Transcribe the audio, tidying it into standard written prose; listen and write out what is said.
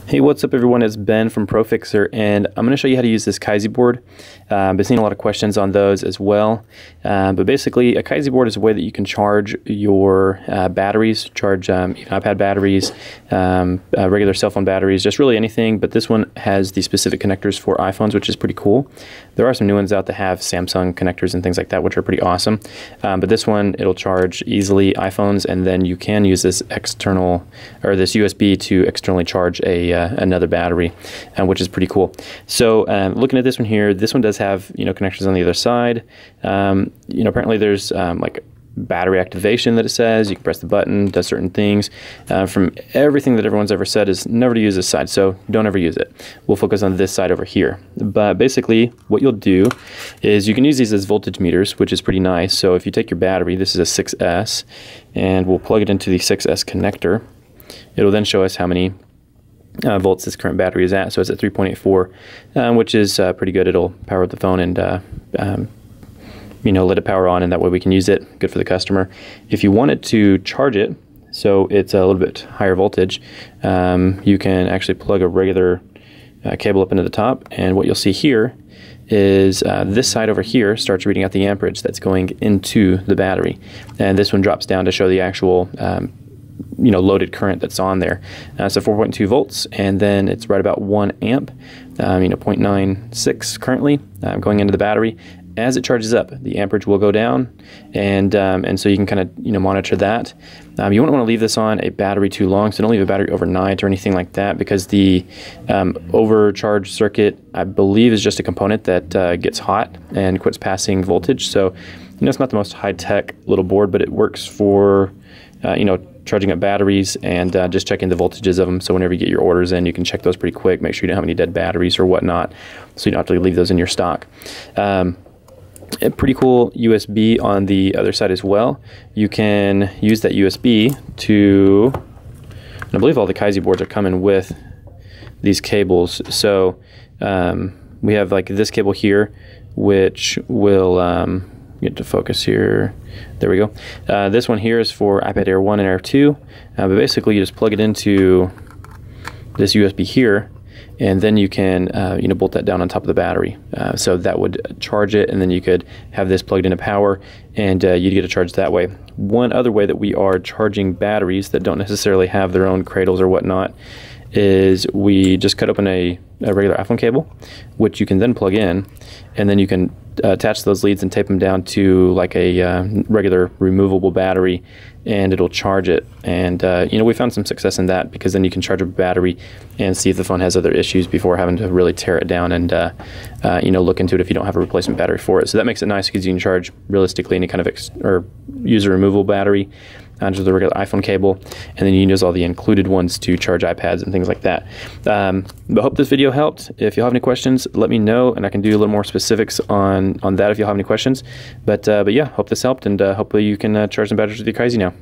Hey, what's up everyone, it's Ben from ProFixer, and I'm going to show you how to use this Kaisi board. I've been seeing a lot of questions on those as well, but basically a Kaisi board is a way that you can charge your batteries, charge even iPad batteries, regular cell phone batteries, just really anything, but this one has the specific connectors for iPhones, which is pretty cool. There are some new ones out that have Samsung connectors and things like that, which are pretty awesome, but this one, it'll charge easily iPhones, and then you can use this external, or this USB to externally charge another battery, which is pretty cool. So looking at this one here, this one does have connectors on the other side. Apparently there's like battery activation that it says. You can press the button, does certain things. From everything that everyone's ever said is never to use this side, so don't ever use it. We'll focus on this side over here. But basically what you'll do is you can use these as voltage meters, which is pretty nice. So if you take your battery, this is a 6S, and we'll plug it into the 6S connector. It'll then show us how many volts this current battery is at. So it's at 3.84, which is pretty good. It'll power up the phone and let it power on, and that way we can use it. Good for the customer. If you wanted to charge it, so it's a little bit higher voltage, you can actually plug a regular cable up into the top, and what you'll see here is this side over here starts reading out the amperage that's going into the battery, and this one drops down to show the actual loaded current that's on there. So 4.2 volts, and then it's right about 1 amp, 0.96 currently going into the battery. As it charges up, the amperage will go down, and so you can kind of monitor that. You wouldn't want to leave this on a battery too long, so don't leave a battery overnight or anything like that, because the overcharge circuit, I believe, is just a component that gets hot and quits passing voltage. So it's not the most high-tech little board, but it works for charging up batteries and just checking the voltages of them. So whenever you get your orders in, you can check those pretty quick, make sure you don't have any dead batteries or whatnot, so you don't have to leave those in your stock. A pretty cool USB on the other side as well. You can use that USB to, and I believe all the Kaisi boards are coming with these cables. So we have like this cable here, which will get to focus here. There we go. This one here is for iPad Air 1 and Air 2, but basically you just plug it into this USB here, and then you can bolt that down on top of the battery. So that would charge it, and then you could have this plugged into power, and you'd get a charge that way. One other way that we are charging batteries that don't necessarily have their own cradles or whatnot is we just cut open a regular iPhone cable, which you can then plug in, and then you can attach those leads and tape them down to like a regular removable battery, and it'll charge it. And we found some success in that, because then you can charge a battery and see if the phone has other issues before having to really tear it down and look into it if you don't have a replacement battery for it. So that makes it nice, because you can charge realistically any kind of user removable battery onto the regular iPhone cable, and then you can use all the included ones to charge iPads and things like that. But hope this video helped. If you have any questions, let me know, and I can do a little more specifics on that if you have any questions. But yeah, hope this helped, and hopefully you can charge some batteries with your Kaisi now.